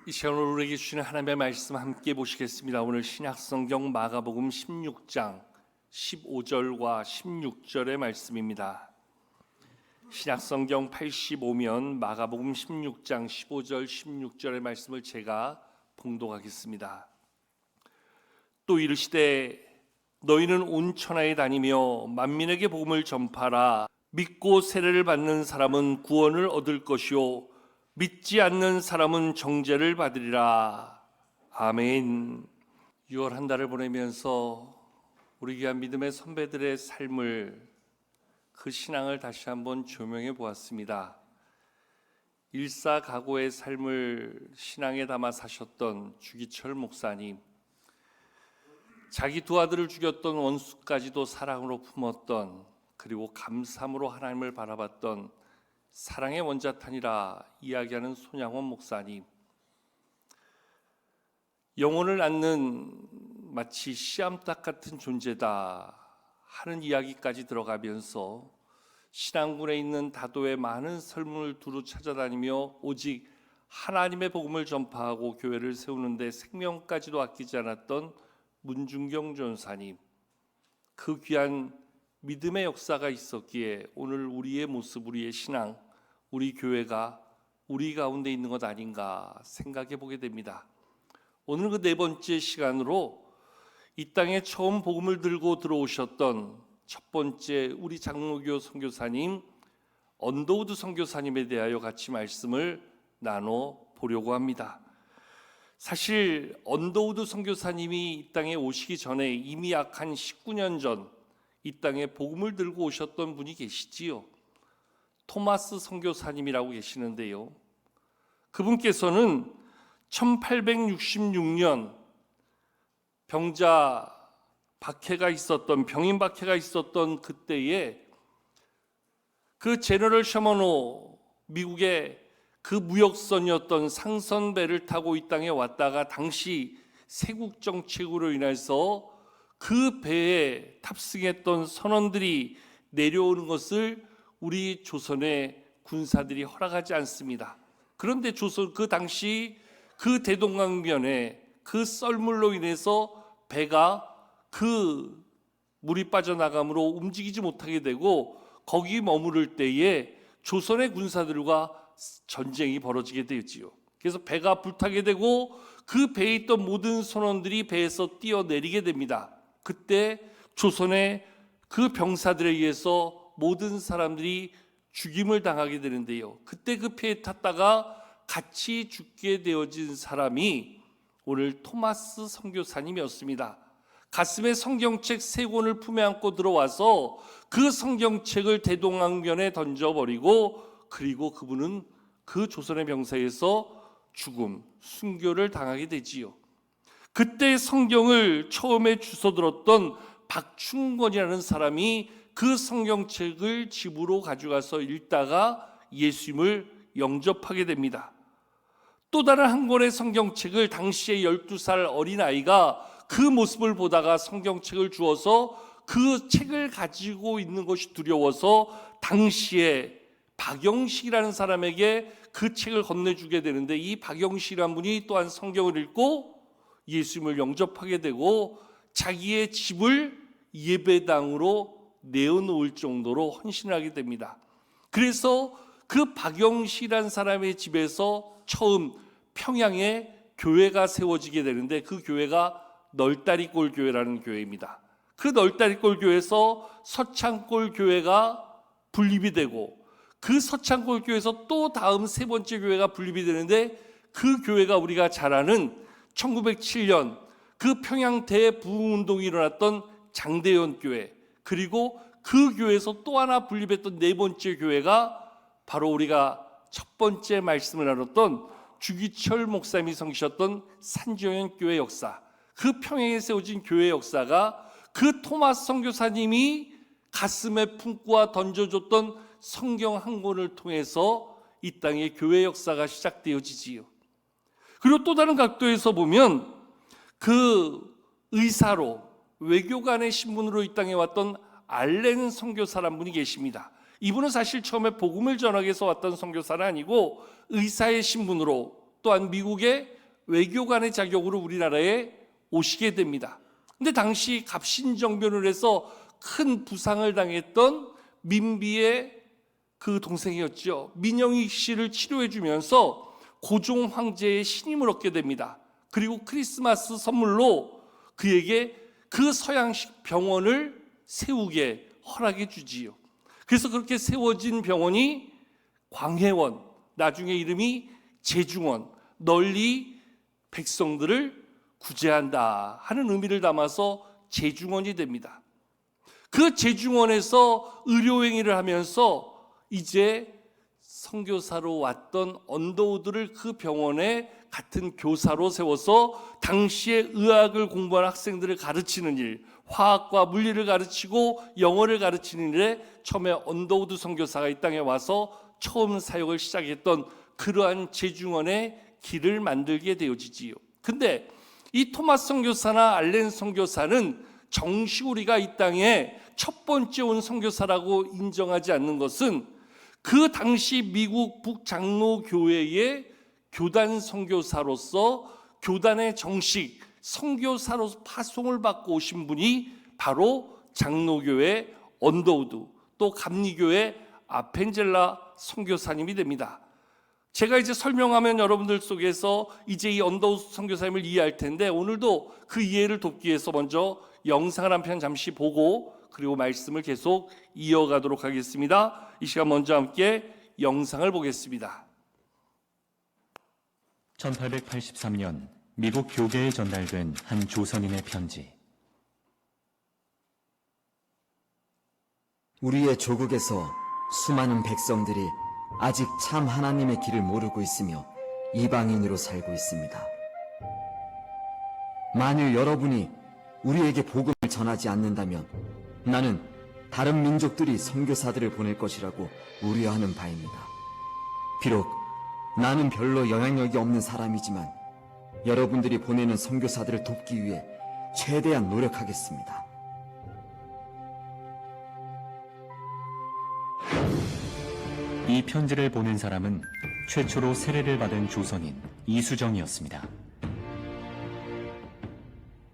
이 시간 우리에게 주시는 하나님의 말씀 함께 보시겠습니다. 오늘 신약성경 마가복음 16장 15절과 16절의 말씀입니다. 신약성경 85면 마가복음 16장 15절 16절의 말씀을 제가 봉독하겠습니다. 또 이르시되 너희는 온 천하에 다니며 만민에게 복음을 전파라. 믿고 세례를 받는 사람은 구원을 얻을 것이요 믿지 않는 사람은 정죄를 받으리라. 아멘. 6월 한 달을 보내면서 우리 귀한 믿음의 선배들의 삶을, 그 신앙을 다시 한번 조명해 보았습니다. 일사각오의 삶을 신앙에 담아 사셨던 주기철 목사님, 자기 두 아들을 죽였던 원수까지도 사랑으로 품었던, 그리고 감사함으로 하나님을 바라봤던 사랑의 원자탄이라 이야기하는 손양원 목사님, 영혼을 낳는 마치 씨암탉 같은 존재다 하는 이야기까지 들어가면서 신앙군에 있는 다도의 많은 설문을 두루 찾아다니며 오직 하나님의 복음을 전파하고 교회를 세우는 데 생명까지도 아끼지 않았던 문중경 전사님, 그 귀한 믿음의 역사가 있었기에 오늘 우리의 모습, 우리의 신앙, 우리 교회가 우리 가운데 있는 것 아닌가 생각해 보게 됩니다. 오늘 그 네 번째 시간으로 이 땅에 처음 복음을 들고 들어오셨던 첫 번째 우리 장로교 선교사님 언더우드 선교사님에 대하여 같이 말씀을 나눠 보려고 합니다. 사실 언더우드 선교사님이 이 땅에 오시기 전에 이미 약 한 19년 전 이 땅에 복음을 들고 오셨던 분이 계시지요. 토마스 선교사님이라고 계시는데요, 그분께서는 1866년 병자 박해가 있었던, 병인 박해가 있었던 그때에 그 제너럴 셔먼호, 미국의 그 무역선이었던 상선배를 타고 이 땅에 왔다가 당시 세국 정책으로 인해서 그 배에 탑승했던 선원들이 내려오는 것을 우리 조선의 군사들이 허락하지 않습니다. 그런데 조선 그 당시 그 대동강변에 그 썰물로 인해서 배가 그 물이 빠져나감으로 움직이지 못하게 되고 거기 머무를 때에 조선의 군사들과 전쟁이 벌어지게 되었지요. 그래서 배가 불타게 되고 그 배에 있던 모든 선원들이 배에서 뛰어내리게 됩니다. 그때 조선의 그 병사들에 의해서 모든 사람들이 죽임을 당하게 되는데요, 그때 그 배에 탔다가 같이 죽게 되어진 사람이 오늘 토마스 선교사님이었습니다. 가슴에 성경책 3권을 품에 안고 들어와서 그 성경책을 대동강변에 던져버리고, 그리고 그분은 그 조선의 병사에서 죽음, 순교를 당하게 되지요. 그때 성경을 처음에 주워들었던 박충권이라는 사람이 그 성경책을 집으로 가져가서 읽다가 예수님을 영접하게 됩니다. 또 다른 한 권의 성경책을 당시에 12살 어린아이가 그 모습을 보다가 성경책을 주어서 그 책을 가지고 있는 것이 두려워서 당시에 박영식이라는 사람에게 그 책을 건네주게 되는데, 이 박영식이라는 분이 또한 성경을 읽고 예수님을 영접하게 되고 자기의 집을 예배당으로 내어놓을 정도로 헌신하게 됩니다. 그래서 그 박영식이라는 사람의 집에서 처음 평양에 교회가 세워지게 되는데, 그 교회가 널다리골 교회라는 교회입니다. 그 널다리골 교회에서 서창골 교회가 분립이 되고, 그 서창골 교회에서 또 다음 세 번째 교회가 분립이 되는데, 그 교회가 우리가 잘 아는 1907년 그 평양 대부흥운동이 일어났던 장대현 교회, 그리고 그 교회에서 또 하나 분립했던 네 번째 교회가 바로 우리가 첫 번째 말씀을 나눴던 주기철 목사님이 섬기셨던 산지연 교회 역사, 그 평양에 세워진 교회 역사가 그 토마스 선교사님이 가슴에 품고 던져줬던 성경 한 권을 통해서 이 땅의 교회 역사가 시작되어지지요. 그리고 또 다른 각도에서 보면 그 의사로, 외교관의 신분으로 이 땅에 왔던 알렌 선교사란 분이 계십니다. 이분은 사실 처음에 복음을 전하기 위해서 왔던 선교사는 아니고 의사의 신분으로 또한 미국의 외교관의 자격으로 우리나라에 오시게 됩니다. 근데 당시 갑신정변을 해서 큰 부상을 당했던 민비의 그 동생이었죠. 민영익 씨를 치료해 주면서 고종 황제의 신임을 얻게 됩니다. 그리고 크리스마스 선물로 그에게 그 서양식 병원을 세우게 허락해 주지요. 그래서 그렇게 세워진 병원이 광해원, 나중에 이름이 제중원, 널리 백성들을 구제한다 하는 의미를 담아서 제중원이 됩니다. 그 제중원에서 의료행위를 하면서 이제 선교사로 왔던 언더우드를 그 병원에 같은 교사로 세워서 당시에 의학을 공부한 학생들을 가르치는 일, 화학과 물리를 가르치고 영어를 가르치는 일에 처음에 언더우드 선교사가 이 땅에 와서 처음 사역을 시작했던 그러한 제중원의 길을 만들게 되어지지요. 근데 이 토마스 선교사나 알렌 선교사는 정식 우리가 이 땅에 첫 번째 온 선교사라고 인정하지 않는 것은 그 당시 미국 북장로교회의 교단 선교사로서 교단의 정식 선교사로서 파송을 받고 오신 분이 바로 장로교회 언더우드, 또 감리교회 아펜젤라 선교사님이 됩니다. 제가 이제 설명하면 여러분들 속에서 이제 이 언더우드 선교사님을 이해할 텐데, 오늘도 그 이해를 돕기 위해서 먼저 영상을 한 편 잠시 보고 그리고 말씀을 계속 이어가도록 하겠습니다. 이 시간 먼저 함께 영상을 보겠습니다. 1883년 미국 교계에 전달된 한 조선인의 편지. 우리의 조국에서 수많은 백성들이 아직 참 하나님의 길을 모르고 있으며 이방인으로 살고 있습니다. 만일 여러분이 우리에게 복음을 전하지 않는다면 나는 다른 민족들이 선교사들을 보낼 것이라고 우려하는 바입니다. 비록 나는 별로 영향력이 없는 사람이지만 여러분들이 보내는 선교사들을 돕기 위해 최대한 노력하겠습니다. 이 편지를 보낸 사람은 최초로 세례를 받은 조선인 이수정이었습니다.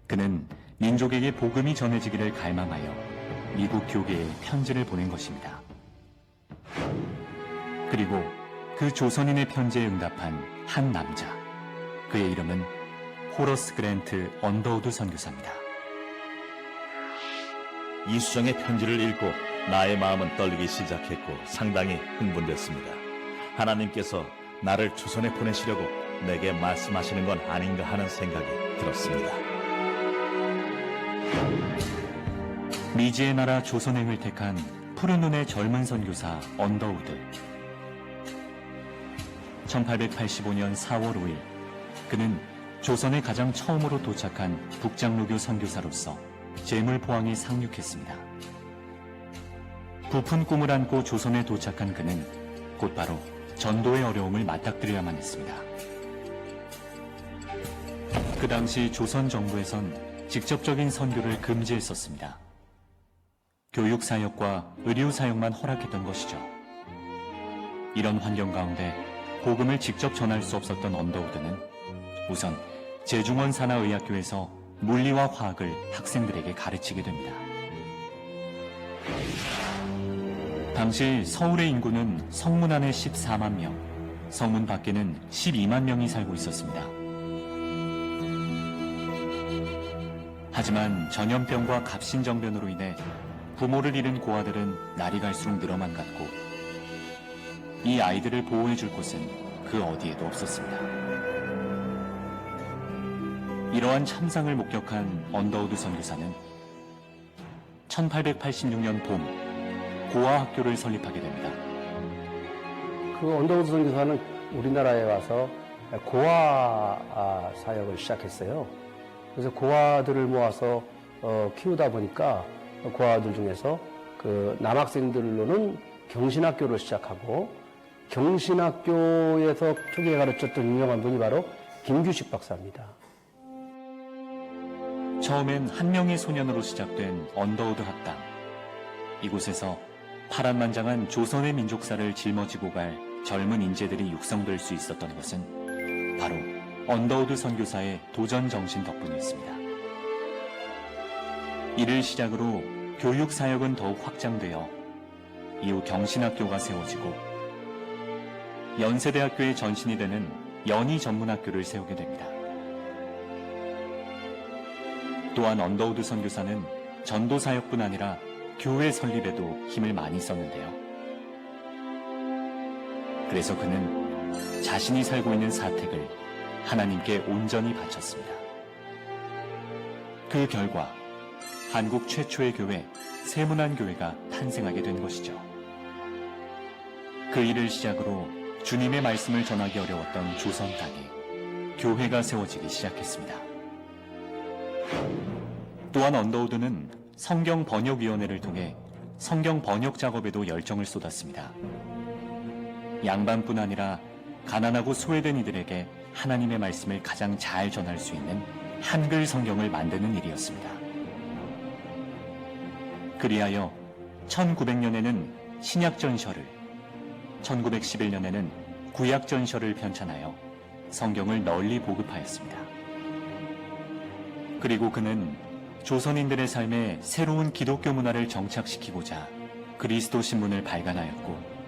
그는 민족에게 복음이 전해지기를 갈망하여 미국 교계에 편지를 보낸 것입니다. 그리고 그 조선인의 편지에 응답한 한 남자, 그의 이름은 호러스 그랜트 언더우드 선교사입니다. 이수정의 편지를 읽고 나의 마음은 떨리기 시작했고 상당히 흥분됐습니다. 하나님께서 나를 조선에 보내시려고 내게 말씀하시는 건 아닌가 하는 생각이 들었습니다. 미지의 나라 조선행을 택한 푸른 눈의 젊은 선교사 언더우드. 1885년 4월 5일 그는 조선에 가장 처음으로 도착한 북장로교 선교사로서 제물포항에 상륙했습니다. 부푼 꿈을 안고 조선에 도착한 그는 곧바로 전도의 어려움을 맞닥뜨려야만 했습니다. 그 당시 조선 정부에선 직접적인 선교를 금지했었습니다. 교육사역과 의료사역만 허락했던 것이죠. 이런 환경 가운데 복음을 직접 전할 수 없었던 언더우드는 우선 제중원 산하의학교에서 물리와 화학을 학생들에게 가르치게 됩니다. 당시 서울의 인구는 성문 안에 14만 명, 성문 밖에는 12만 명이 살고 있었습니다. 하지만 전염병과 갑신정변으로 인해 부모를 잃은 고아들은 날이 갈수록 늘어만 갔고 이 아이들을 보호해 줄 곳은 그 어디에도 없었습니다. 이러한 참상을 목격한 언더우드 선교사는 1886년 봄 고아학교를 설립하게 됩니다. 그 언더우드 선교사는 우리나라에 와서 고아 사역을 시작했어요. 그래서 고아들을 모아서 키우다 보니까 고아들 중에서 그 남학생들로는 경신학교를 시작하고, 경신학교에서 초기에 가르쳤던 유명한 분이 바로 김규식 박사입니다. 처음엔 한 명의 소년으로 시작된 언더우드 학당. 이곳에서 파란만장한 조선의 민족사를 짊어지고 갈 젊은 인재들이 육성될 수 있었던 것은 바로 언더우드 선교사의 도전 정신 덕분이었습니다. 이를 시작으로 교육 사역은 더욱 확장되어 이후 경신학교가 세워지고 연세대학교의 전신이 되는 연희전문학교를 세우게 됩니다. 또한 언더우드 선교사는 전도 사역뿐 아니라 교회 설립에도 힘을 많이 썼는데요. 그래서 그는 자신이 살고 있는 사택을 하나님께 온전히 바쳤습니다. 그 결과 한국 최초의 교회 세문안교회가 탄생하게 된 것이죠. 그 일을 시작으로 주님의 말씀을 전하기 어려웠던 조선 땅에 교회가 세워지기 시작했습니다. 또한 언더우드는 성경 번역위원회를 통해 성경 번역 작업에도 열정을 쏟았습니다. 양반뿐 아니라 가난하고 소외된 이들에게 하나님의 말씀을 가장 잘 전할 수 있는 한글 성경을 만드는 일이었습니다. 그리하여 1900년에는 신약전셔를, 1911년에는 구약전셔를 편찬하여 성경을 널리 보급하였습니다. 그리고 그는 조선인들의 삶에 새로운 기독교 문화를 정착시키고자 그리스도 신문을 발간하였고,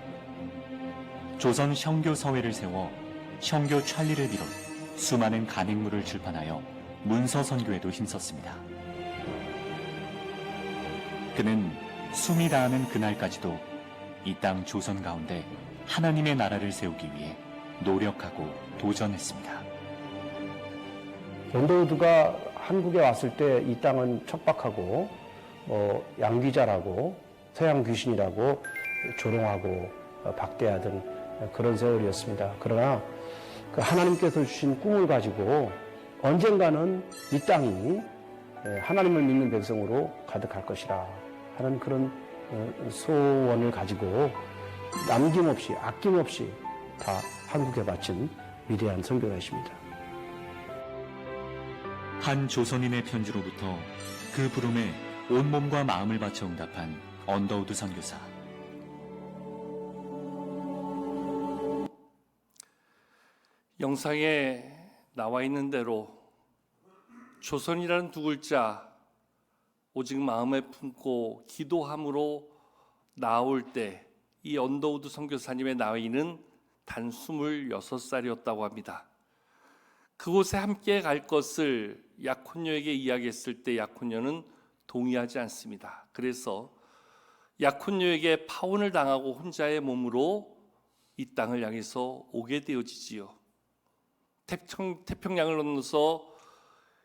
조선 형교 서회를 세워 형교 찰리를 비롯 수많은 간행물을 출판하여 문서 선교에도 힘썼습니다. 그는 숨이 다하는 그날까지도 이 땅 조선 가운데 하나님의 나라를 세우기 위해 노력하고 도전했습니다. 언더우드가 한국에 왔을 때 이 땅은 척박하고 양귀자라고 서양 귀신이라고 조롱하고 박대하던 그런 세월이었습니다. 그러나 그 하나님께서 주신 꿈을 가지고 언젠가는 이 땅이 하나님을 믿는 백성으로 가득할 것이라 하는 그런 소원을 가지고 남김없이 아낌없이 다 한국에 바친 위대한 선교사이십니다. 한 조선인의 편지로부터 그 부름에 온몸과 마음을 바쳐 응답한 언더우드 선교사. 영상에 나와 있는 대로 조선이라는 두 글자 오직 마음에 품고 기도함으로 나올 때 이 언더우드 선교사님의 나이는 단 26살이었다고 합니다. 그곳에 함께 갈 것을 약혼녀에게 이야기했을 때 약혼녀는 동의하지 않습니다. 그래서 약혼녀에게 파혼을 당하고 혼자의 몸으로 이 땅을 향해서 오게 되어지지요. 태평양을 건너서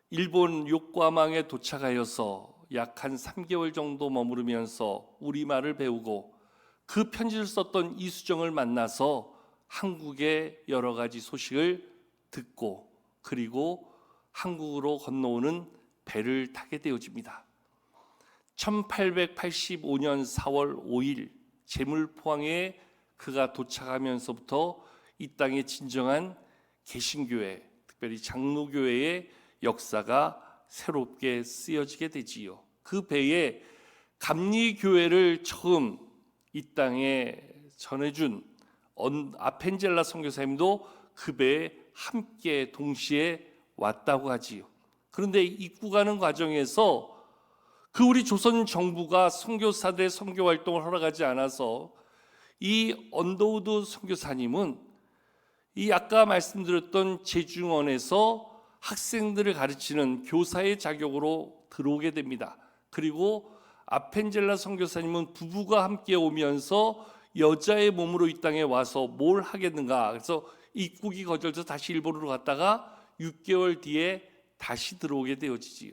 일본 요코하마에 도착하여서 약 한 3개월 정도 머무르면서 우리말을 배우고 그 편지를 썼던 이수정을 만나서 한국의 여러 가지 소식을 듣고 그리고 한국으로 건너오는 배를 타게 되어집니다. 1885년 4월 5일 제물포항에 그가 도착하면서부터 이 땅의 진정한 개신교회, 특별히 장로교회의 역사가 새롭게 쓰여지게 되지요. 그 배에 감리교회를 처음 이 땅에 전해준 아펜젤라 선교사님도 그 배에 함께 동시에 왔다고 하지요. 그런데 입국하는 과정에서 그 우리 조선 정부가 선교사들의 선교 활동을 허락하지 않아서 이 언더우드 선교사님은 이 아까 말씀드렸던 제중원에서 학생들을 가르치는 교사의 자격으로 들어오게 됩니다. 그리고 아펜젤라 선교사님은 부부가 함께 오면서 여자의 몸으로 이 땅에 와서 뭘 하겠는가. 그래서 입국이 거절돼서 다시 일본으로 갔다가 6개월 뒤에 다시 들어오게 되어지지요.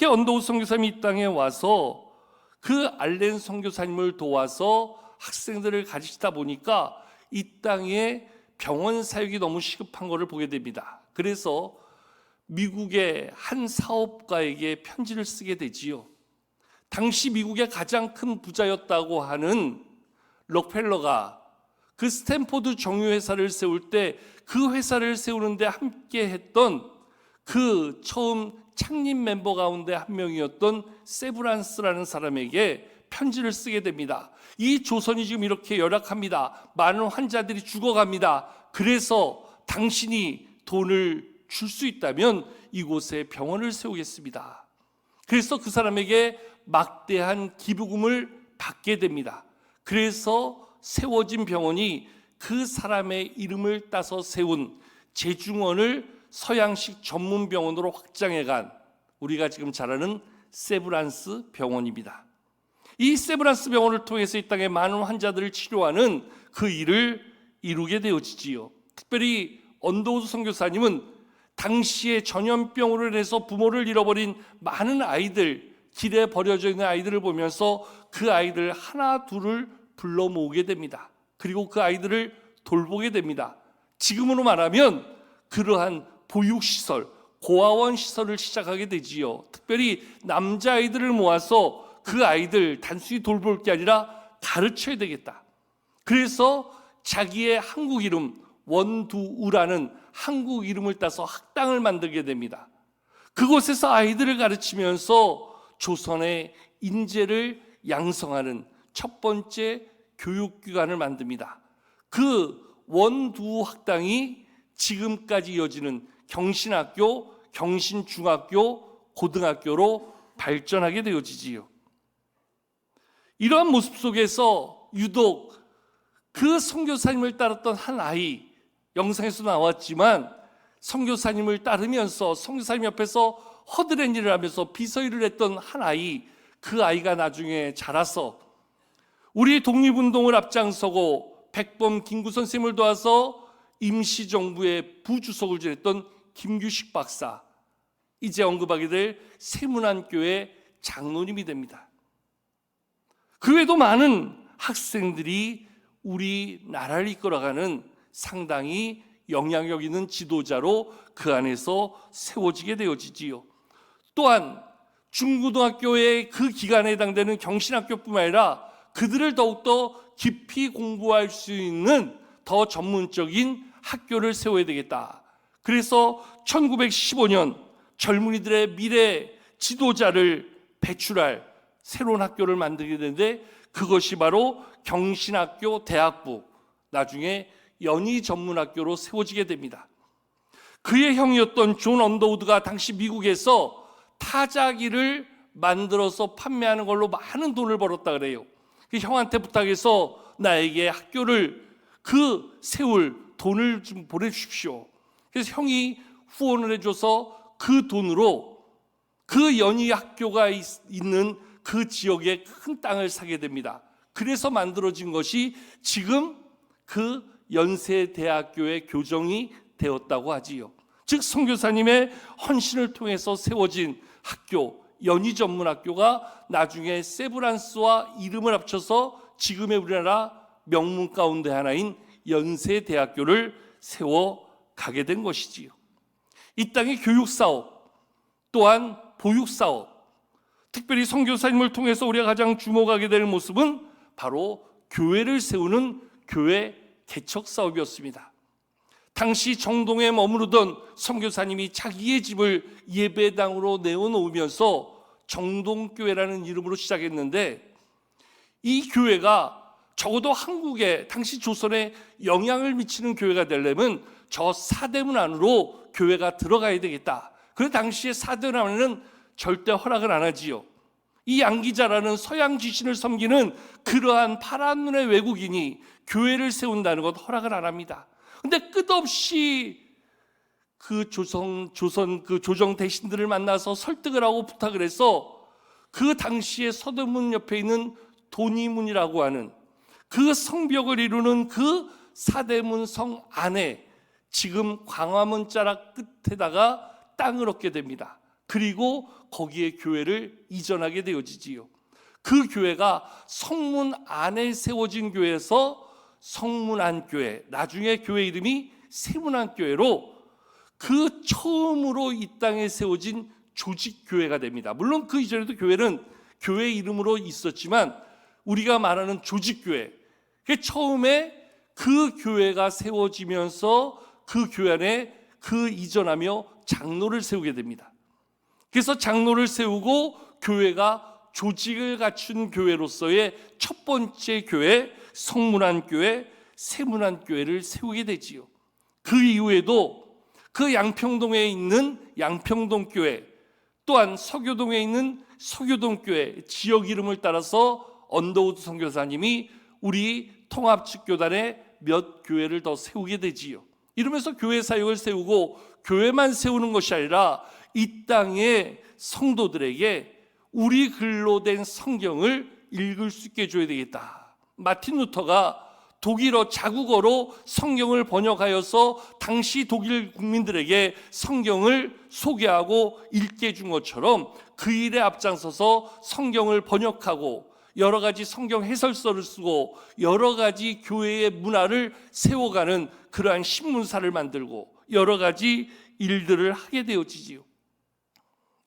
언더우드 선교사님이 이 땅에 와서 그 알렌 선교사님을 도와서 학생들을 가르치다 보니까 이 땅에 병원 사역이 너무 시급한 것을 보게 됩니다. 그래서 미국의 한 사업가에게 편지를 쓰게 되지요. 당시 미국의 가장 큰 부자였다고 하는 록펠러가 그 스탠포드 정유회사를 세울 때 그 회사를 세우는데 함께 했던 그 처음 창립 멤버 가운데 한 명이었던 세브란스라는 사람에게 편지를 쓰게 됩니다. 이 조선이 지금 이렇게 열악합니다. 많은 환자들이 죽어갑니다. 그래서 당신이 돈을 줄 수 있다면 이곳에 병원을 세우겠습니다. 그래서 그 사람에게 막대한 기부금을 받게 됩니다. 그래서 세워진 병원이 그 사람의 이름을 따서 세운 제중원을 서양식 전문 병원으로 확장해간 우리가 지금 잘 아는 세브란스 병원입니다. 이 세브란스 병원을 통해서 이 땅의 많은 환자들을 치료하는 그 일을 이루게 되어지지요. 특별히 언더우드 선교사님은 당시에 전염병으로 인해서 부모를 잃어버린 많은 아이들, 길에 버려져 있는 아이들을 보면서 그 아이들 하나 둘을 불러 모으게 됩니다. 그리고 그 아이들을 돌보게 됩니다. 지금으로 말하면 그러한 보육시설, 고아원 시설을 시작하게 되지요. 특별히 남자아이들을 모아서 그 아이들 단순히 돌볼 게 아니라 가르쳐야 되겠다. 그래서 자기의 한국 이름 원두우라는 한국 이름을 따서 학당을 만들게 됩니다. 그곳에서 아이들을 가르치면서 조선의 인재를 양성하는 첫 번째 교육기관을 만듭니다. 그 원두 학당이 지금까지 이어지는 경신학교, 경신중학교, 고등학교로 발전하게 되어지지요. 이러한 모습 속에서 유독 그 선교사님을 따랐던 한 아이, 영상에서 나왔지만 선교사님을 따르면서 선교사님 옆에서 허드렛 일을 하면서 비서일을 했던 한 아이, 그 아이가 나중에 자라서 우리 독립운동을 앞장서고 백범 김구 선생님을 도와서 임시정부의 부주석을 지냈던 김규식 박사, 이제 언급하게 될 세문안교회 장로님이 됩니다. 그 외에도 많은 학생들이 우리나라를 이끌어가는 상당히 영향력 있는 지도자로 그 안에서 세워지게 되어지지요. 또한 중고등학교의 그 기간에 해당되는 경신학교뿐만 아니라 그들을 더욱더 깊이 공부할 수 있는 더 전문적인 학교를 세워야 되겠다. 그래서 1915년 젊은이들의 미래 지도자를 배출할 새로운 학교를 만들게 되는데 그것이 바로 경신학교 대학부, 나중에 연희전문학교로 세워지게 됩니다. 그의 형이었던 존 언더우드가 당시 미국에서 타자기를 만들어서 판매하는 걸로 많은 돈을 벌었다 그래요. 그 형한테 부탁해서 나에게 학교를 세울 돈을 좀 보내주십시오. 그래서 형이 후원을 해줘서 그 돈으로 그 연희 학교가 있는 그 지역에 큰 땅을 사게 됩니다. 그래서 만들어진 것이 지금 그 연세대학교의 교정이 되었다고 하지요. 즉 선교사님의 헌신을 통해서 세워진 학교, 연희전문학교가 나중에 세브란스와 이름을 합쳐서 지금의 우리나라 명문 가운데 하나인 연세대학교를 세워가게 된 것이지요. 이 땅의 교육사업, 또한 보육사업, 특별히 선교사님을 통해서 우리가 가장 주목하게 될 모습은 바로 교회를 세우는 교회 개척 사업이었습니다. 당시 정동에 머무르던 선교사님이 자기의 집을 예배당으로 내어놓으면서 정동교회라는 이름으로 시작했는데 이 교회가 적어도 한국에 당시 조선에 영향을 미치는 교회가 되려면 저 사대문 안으로 교회가 들어가야 되겠다. 그 당시에 사대문 안에는 절대 허락을 안 하지요. 이 양기자라는 서양 귀신을 섬기는 그러한 파란 눈의 외국인이 교회를 세운다는 것 허락을 안 합니다. 근데 끝없이 그 조선 그 조정 대신들을 만나서 설득을 하고 부탁을 해서 그 당시에 서대문 옆에 있는 도니문이라고 하는 그 성벽을 이루는 그 사대문 성 안에 지금 광화문 자락 끝에다가 땅을 얻게 됩니다. 그리고 거기에 교회를 이전하게 되어지지요. 그 교회가 성문 안에 세워진 교회에서 성문안교회, 나중에 교회 이름이 세문안교회로 그 처음으로 이 땅에 세워진 조직교회가 됩니다. 물론 그 이전에도 교회는 교회 이름으로 있었지만 우리가 말하는 조직교회, 처음에 그 교회가 세워지면서 그 교회 안에 그 이전하며 장로를 세우게 됩니다. 그래서 장로를 세우고 교회가 조직을 갖춘 교회로서의 첫 번째 교회, 성문안교회, 세문안교회를 세우게 되지요. 그 이후에도 그 양평동에 있는 양평동교회, 또한 서교동에 있는 서교동교회 지역 이름을 따라서 언더우드 선교사님이 우리 통합측교단에 몇 교회를 더 세우게 되지요. 이러면서 교회 사역을 세우고 교회만 세우는 것이 아니라 이 땅의 성도들에게 우리 글로 된 성경을 읽을 수 있게 해줘야 되겠다. 마틴 루터가 독일어 자국어로 성경을 번역하여서 당시 독일 국민들에게 성경을 소개하고 읽게 해준 것처럼 그 일에 앞장서서 성경을 번역하고 여러 가지 성경 해설서를 쓰고 여러 가지 교회의 문화를 세워가는 그러한 신문사를 만들고 여러 가지 일들을 하게 되어지지요.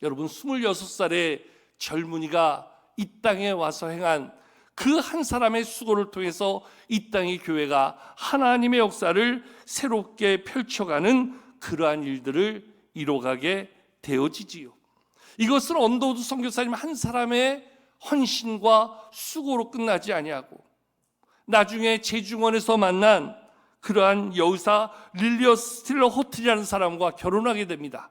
여러분, 26살의 젊은이가 이 땅에 와서 행한 그 한 사람의 수고를 통해서 이 땅의 교회가 하나님의 역사를 새롭게 펼쳐가는 그러한 일들을 이뤄가게 되어지지요. 이것은 언더우드 선교사님 한 사람의 헌신과 수고로 끝나지 아니하고 나중에 제중원에서 만난 그러한 여의사 릴리어스 스틸러 호틀이라는 사람과 결혼하게 됩니다.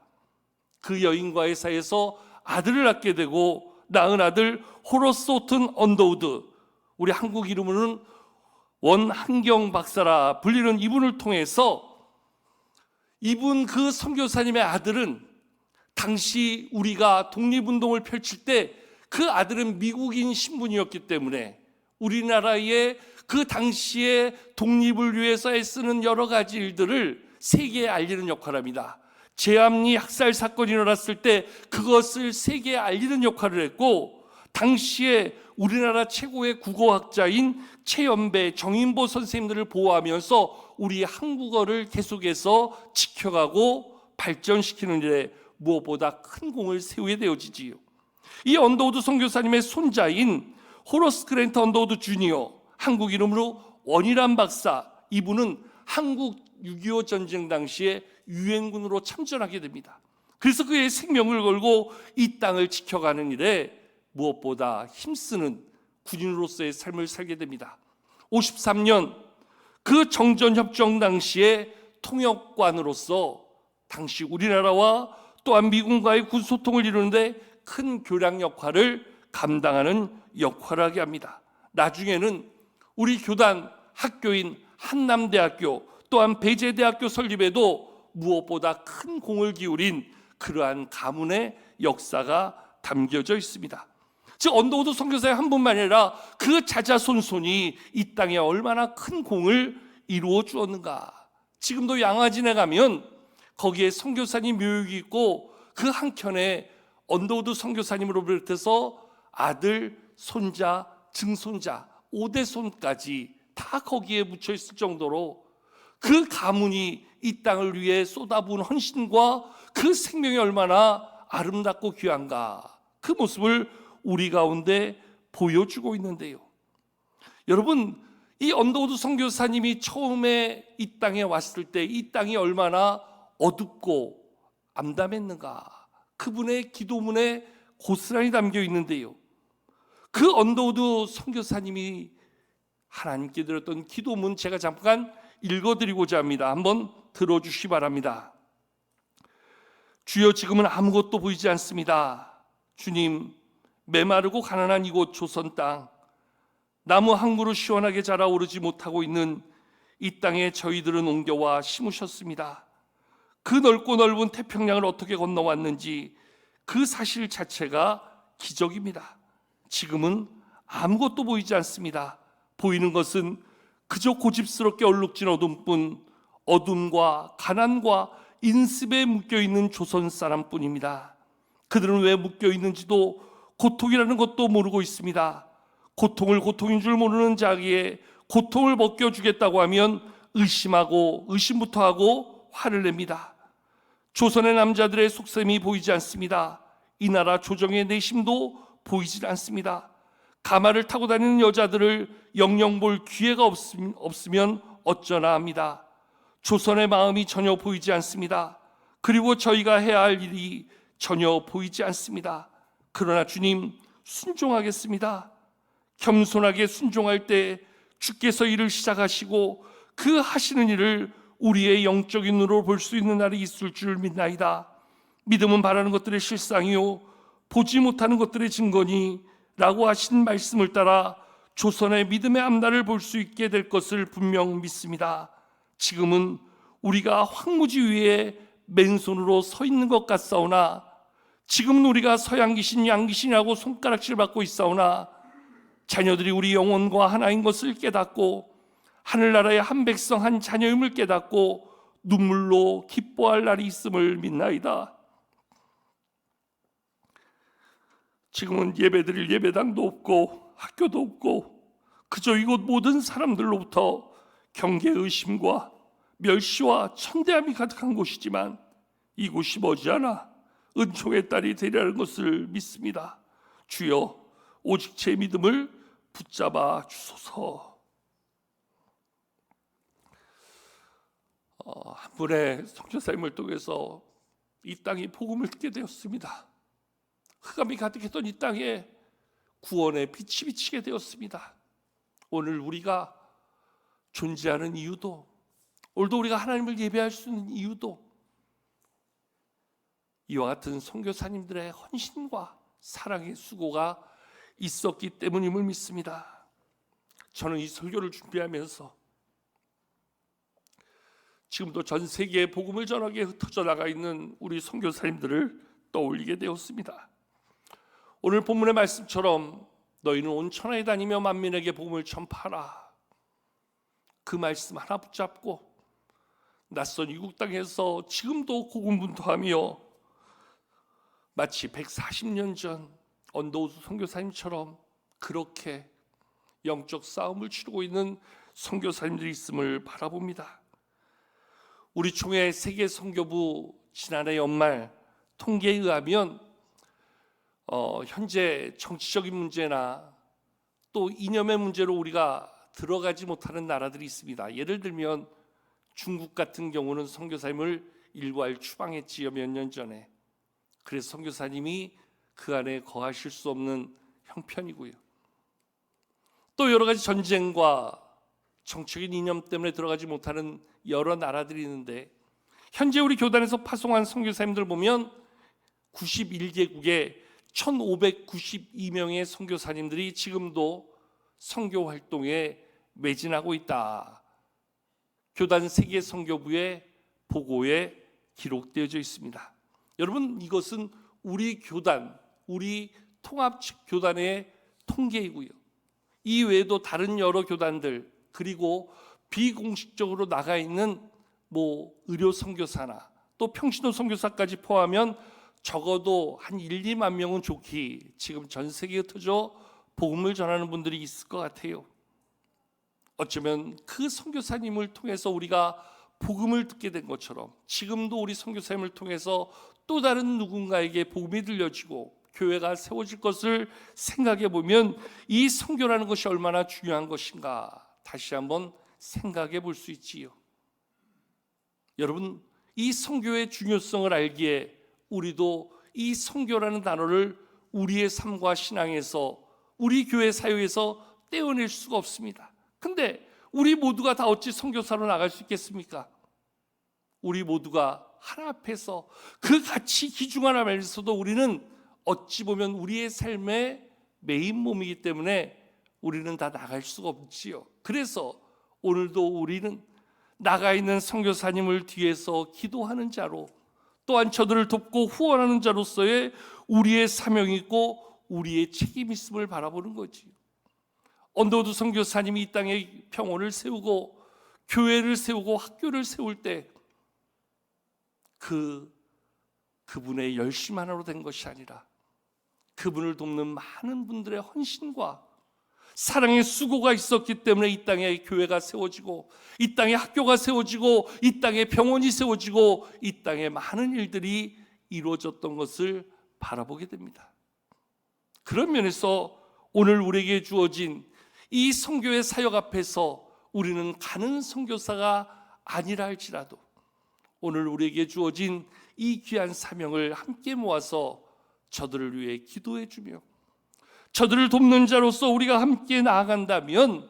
그 여인과의 사이에서 아들을 낳게 되고 낳은 아들 호러스 호튼 언더우드, 우리 한국 이름으로는 원한경 박사라 불리는 이분을 통해서 이분 그 선교사님의 아들은 당시 우리가 독립운동을 펼칠 때 그 아들은 미국인 신분이었기 때문에 우리나라의 그 당시의 독립을 위해서 애쓰는 여러 가지 일들을 세계에 알리는 역할을 합니다. 제암리 학살 사건이 일어났을 때 그것을 세계에 알리는 역할을 했고, 당시에 우리나라 최고의 국어학자인 최연배, 정인보 선생님들을 보호하면서 우리 한국어를 계속해서 지켜가고 발전시키는 일에 무엇보다 큰 공을 세우게 되어지지요. 이 언더우드 선교사님의 손자인 호러스 그랜트 언더우드 주니어, 한국 이름으로 원희란 박사, 이분은 한국 6.25 전쟁 당시에 유엔군으로 참전하게 됩니다. 그래서 그의 생명을 걸고 이 땅을 지켜가는 일에 무엇보다 힘쓰는 군인으로서의 삶을 살게 됩니다. 53년 그 정전협정 당시에 통역관으로서 당시 우리나라와 또한 미군과의 군소통을 이루는데 큰 교량 역할을 감당하는 역할을 하게 합니다. 나중에는 우리 교단 학교인 한남대학교 또한 배재대학교 설립에도 무엇보다 큰 공을 기울인 그러한 가문의 역사가 담겨져 있습니다. 즉 언더우드 선교사의 한 분만이 아니라 그 자자손손이 이 땅에 얼마나 큰 공을 이루어 주었는가. 지금도 양화진에 가면 거기에 선교사님 묘역이 있고 그 한켠에 언더우드 선교사님으로 비롯해서 아들, 손자, 증손자, 5대손까지 다 거기에 묻혀 있을 정도로 그 가문이 이 땅을 위해 쏟아부은 헌신과 그 생명이 얼마나 아름답고 귀한가, 그 모습을 우리 가운데 보여주고 있는데요. 여러분, 이 언더우드 선교사님이 처음에 이 땅에 왔을 때 이 땅이 얼마나 어둡고 암담했는가, 그분의 기도문에 고스란히 담겨 있는데요. 그 언더우드 선교사님이 하나님께 드렸던 기도문 제가 잠깐 읽어드리고자 합니다. 한번 들어주시기 바랍니다. 주여, 지금은 아무것도 보이지 않습니다. 주님, 메마르고 가난한 이곳 조선 땅, 나무 한 그루 시원하게 자라오르지 못하고 있는 이 땅에 저희들은 옮겨와 심으셨습니다. 그 넓고 넓은 태평양을 어떻게 건너왔는지 그 사실 자체가 기적입니다. 지금은 아무것도 보이지 않습니다. 보이는 것은 그저 고집스럽게 얼룩진 어둠뿐, 어둠과 가난과 인습에 묶여있는 조선 사람뿐입니다. 그들은 왜 묶여있는지도 고통이라는 것도 모르고 있습니다. 고통을 고통인 줄 모르는 자기에 고통을 벗겨주겠다고 하면 의심하고 의심부터 하고 화를 냅니다. 조선의 남자들의 속셈이 보이지 않습니다. 이 나라 조정의 내심도 보이지 않습니다. 가마를 타고 다니는 여자들을 영영 볼 기회가 없으면 어쩌나 합니다. 조선의 마음이 전혀 보이지 않습니다. 그리고 저희가 해야 할 일이 전혀 보이지 않습니다. 그러나 주님, 순종하겠습니다. 겸손하게 순종할 때 주께서 일을 시작하시고 그 하시는 일을 우리의 영적인 눈으로 볼 수 있는 날이 있을 줄 믿나이다. 믿음은 바라는 것들의 실상이요 보지 못하는 것들의 증거니 라고 하신 말씀을 따라 조선의 믿음의 앞날을 볼 수 있게 될 것을 분명 믿습니다. 지금은 우리가 황무지 위에 맨손으로 서 있는 것 같사오나, 지금은 우리가 서양귀신 양귀신이라고 손가락질 받고 있사오나, 자녀들이 우리 영혼과 하나인 것을 깨닫고 하늘나라의 한 백성 한 자녀임을 깨닫고 눈물로 기뻐할 날이 있음을 믿나이다. 지금은 예배드릴 예배당도 없고 학교도 없고 그저 이곳 모든 사람들로부터 경계 의심과 멸시와 천대함이 가득한 곳이지만 이곳이 머지않아 은총의 딸이 되리라는 것을 믿습니다. 주여, 오직 제 믿음을 붙잡아 주소서. 한 분의 선교사님을 통해서 이 땅이 복음을 듣게 되었습니다. 흑암이 가득했던 이 땅에 구원의 빛이 비치게 되었습니다. 오늘 우리가 존재하는 이유도, 오늘도 우리가 하나님을 예배할 수 있는 이유도 이와 같은 선교사님들의 헌신과 사랑의 수고가 있었기 때문임을 믿습니다. 저는 이 설교를 준비하면서 지금도 전 세계에 복음을 전하게 흩어져 나가 있는 우리 선교사님들을 떠올리게 되었습니다. 오늘 본문의 말씀처럼 너희는 온 천하에 다니며 만민에게 복음을 전파하라. 그 말씀 하나 붙잡고 낯선 이국 땅에서 지금도 고군분투하며 마치 140년 전 언더우드 선교사님처럼 그렇게 영적 싸움을 치르고 있는 선교사님들이 있음을 바라봅니다. 우리 총회 세계선교부 지난해 연말 통계에 의하면 현재 정치적인 문제나 또 이념의 문제로 우리가 들어가지 못하는 나라들이 있습니다. 예를 들면 중국 같은 경우는 선교사님을 일괄 추방했지요, 몇 년 전에. 그래서 선교사님이 그 안에 거하실 수 없는 형편이고요. 또 여러 가지 전쟁과 정치적인 이념 때문에 들어가지 못하는 여러 나라들이 있는데, 현재 우리 교단에서 파송한 선교사님들 보면 91개국에 1592명의 선교사님들이 지금도 선교 활동에 매진하고 있다. 교단 세계선교부의 보고에 기록되어져 있습니다. 여러분, 이것은 우리 교단, 우리 통합교단의 통계이고요. 이 외에도 다른 여러 교단들, 그리고 비공식적으로 나가 있는 의료 선교사나 또 평신도 선교사까지 포함하면 적어도 한 1, 2만 명은 좋기 지금 전 세계에 흩어져 복음을 전하는 분들이 있을 것 같아요. 어쩌면 그 선교사님을 통해서 우리가 복음을 듣게 된 것처럼 지금도 우리 선교사님을 통해서 또 다른 누군가에게 복음이 들려지고 교회가 세워질 것을 생각해 보면 이 선교라는 것이 얼마나 중요한 것인가 다시 한번 생각해 볼 수 있지요. 여러분, 이 선교의 중요성을 알기에 우리도 이 선교라는 단어를 우리의 삶과 신앙에서, 우리 교회 사역에서 떼어낼 수가 없습니다. 근데 우리 모두가 다 어찌 선교사로 나갈 수 있겠습니까? 우리 모두가 하나 앞에서 그 가치 기중 하나면서도 우리는 어찌 보면 우리의 삶의 메인 몸이기 때문에 우리는 다 나갈 수가 없지요. 그래서 오늘도 우리는 나가 있는 선교사님을 뒤에서 기도하는 자로, 또한 저들을 돕고 후원하는 자로서의 우리의 사명이 있고 우리의 책임이 있음을 바라보는 거지요. 언더우드 선교사님이 이 땅에 평원을 세우고 교회를 세우고 학교를 세울 때 그분의 열심 하나로 된 것이 아니라 그분을 돕는 많은 분들의 헌신과 사랑의 수고가 있었기 때문에 이 땅에 교회가 세워지고 이 땅에 학교가 세워지고 이 땅에 병원이 세워지고 이 땅에 많은 일들이 이루어졌던 것을 바라보게 됩니다. 그런 면에서 오늘 우리에게 주어진 이 선교의 사역 앞에서 우리는 가는 선교사가 아니라 할지라도 오늘 우리에게 주어진 이 귀한 사명을 함께 모아서 저들을 위해 기도해 주며 저들을 돕는 자로서 우리가 함께 나아간다면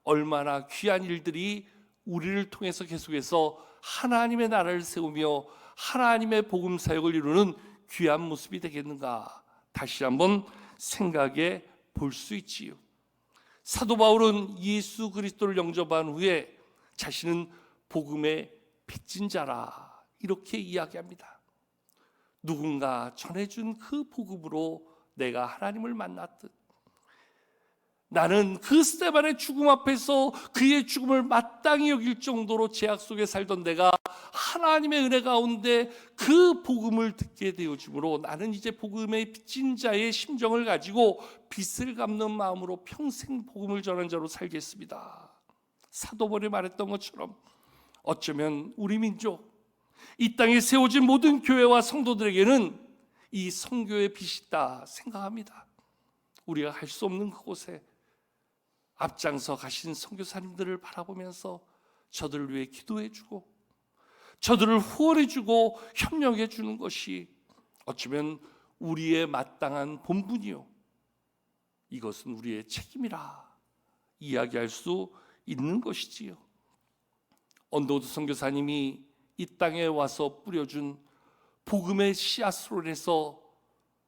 얼마나 귀한 일들이 우리를 통해서 계속해서 하나님의 나라를 세우며 하나님의 복음 사역을 이루는 귀한 모습이 되겠는가 다시 한번 생각해 볼 수 있지요. 사도 바울은 예수 그리스도를 영접한 후에 자신은 복음의 빚진 자라 이렇게 이야기합니다. 누군가 전해준 그 복음으로 내가 하나님을 만났듯 나는 그 스데반의 죽음 앞에서 그의 죽음을 마땅히 여길 정도로 죄악 속에 살던 내가 하나님의 은혜 가운데 그 복음을 듣게 되어지므로 나는 이제 복음의 빚진 자의 심정을 가지고 빚을 갚는 마음으로 평생 복음을 전한 자로 살겠습니다. 사도 바울이 말했던 것처럼 어쩌면 우리 민족 이 땅에 세워진 모든 교회와 성도들에게는 이 선교의 빚이 있다 생각합니다. 우리가 갈 수 없는 그곳에 앞장서 가신 선교사님들을 바라보면서 저들을 위해 기도해주고 저들을 후원해주고 협력해주는 것이 어쩌면 우리의 마땅한 본분이요 이것은 우리의 책임이라 이야기할 수 있는 것이지요. 언더우드 선교사님이 이 땅에 와서 뿌려준 복음의 씨앗으로 인해서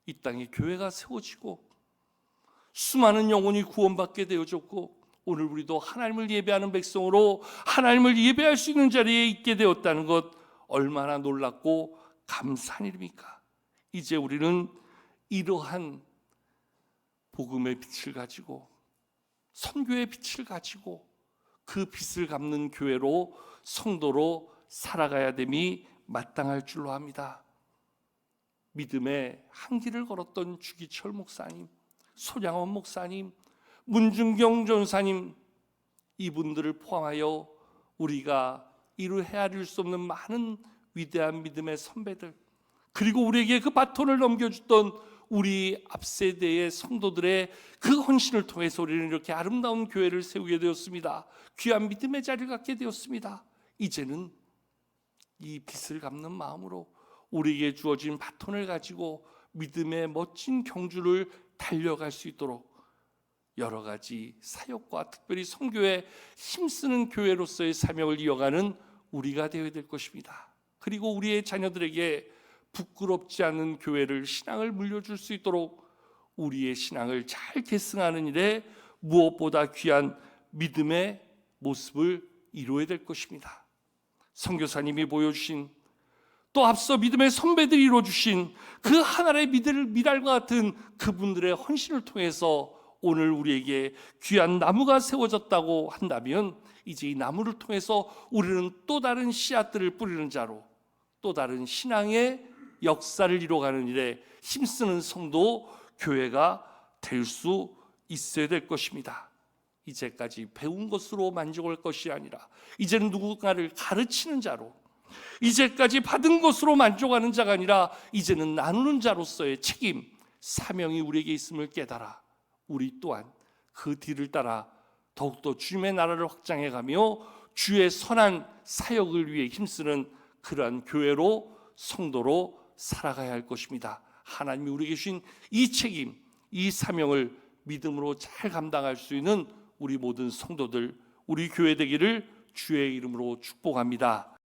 이 땅에 교회가 세워지고 수많은 영혼이 구원받게 되어졌고 오늘 우리도 하나님을 예배하는 백성으로 하나님을 예배할 수 있는 자리에 있게 되었다는 것 얼마나 놀랍고 감사한 일입니까? 이제 우리는 이러한 복음의 빛을 가지고 선교의 빛을 가지고 그 빛을 갚는 교회로 성도로 살아가야 됨이 마땅할 줄로 합니다. 믿음의 한 길을 걸었던 주기철 목사님, 손양원 목사님, 문중경 전사님 이분들을 포함하여 우리가 이루 헤아릴 수 없는 많은 위대한 믿음의 선배들 그리고 우리에게 그 바톤을 넘겨줬던 우리 앞세대의 성도들의 그 헌신을 통해서 우리는 이렇게 아름다운 교회를 세우게 되었습니다. 귀한 믿음의 자리를 갖게 되었습니다. 이제는 이 빚을 갚는 마음으로 우리에게 주어진 바톤을 가지고 믿음의 멋진 경주를 달려갈 수 있도록 여러 가지 사역과 특별히 선교에 힘쓰는 교회로서의 사명을 이어가는 우리가 되어야 될 것입니다. 그리고 우리의 자녀들에게 부끄럽지 않은 교회를 신앙을 물려줄 수 있도록 우리의 신앙을 잘 계승하는 일에 무엇보다 귀한 믿음의 모습을 이루어야 될 것입니다. 선교사님이 보여주신 또 앞서 믿음의 선배들이 이루어주신 그 하나의 미랄과 같은 그분들의 헌신을 통해서 오늘 우리에게 귀한 나무가 세워졌다고 한다면 이제 이 나무를 통해서 우리는 또 다른 씨앗들을 뿌리는 자로 또 다른 신앙의 역사를 이루어가는 일에 힘쓰는 성도 교회가 될 수 있어야 될 것입니다. 이제까지 배운 것으로 만족할 것이 아니라 이제는 누군가를 가르치는 자로 이제까지 받은 것으로 만족하는 자가 아니라 이제는 나누는 자로서의 책임, 사명이 우리에게 있음을 깨달아 우리 또한 그 뒤를 따라 더욱더 주님의 나라를 확장해가며 주의 선한 사역을 위해 힘쓰는 그러한 교회로 성도로 살아가야 할 것입니다. 하나님이 우리에게 주신 이 책임, 이 사명을 믿음으로 잘 감당할 수 있는 우리 모든 성도들, 우리 교회 되기를 주의 이름으로 축복합니다.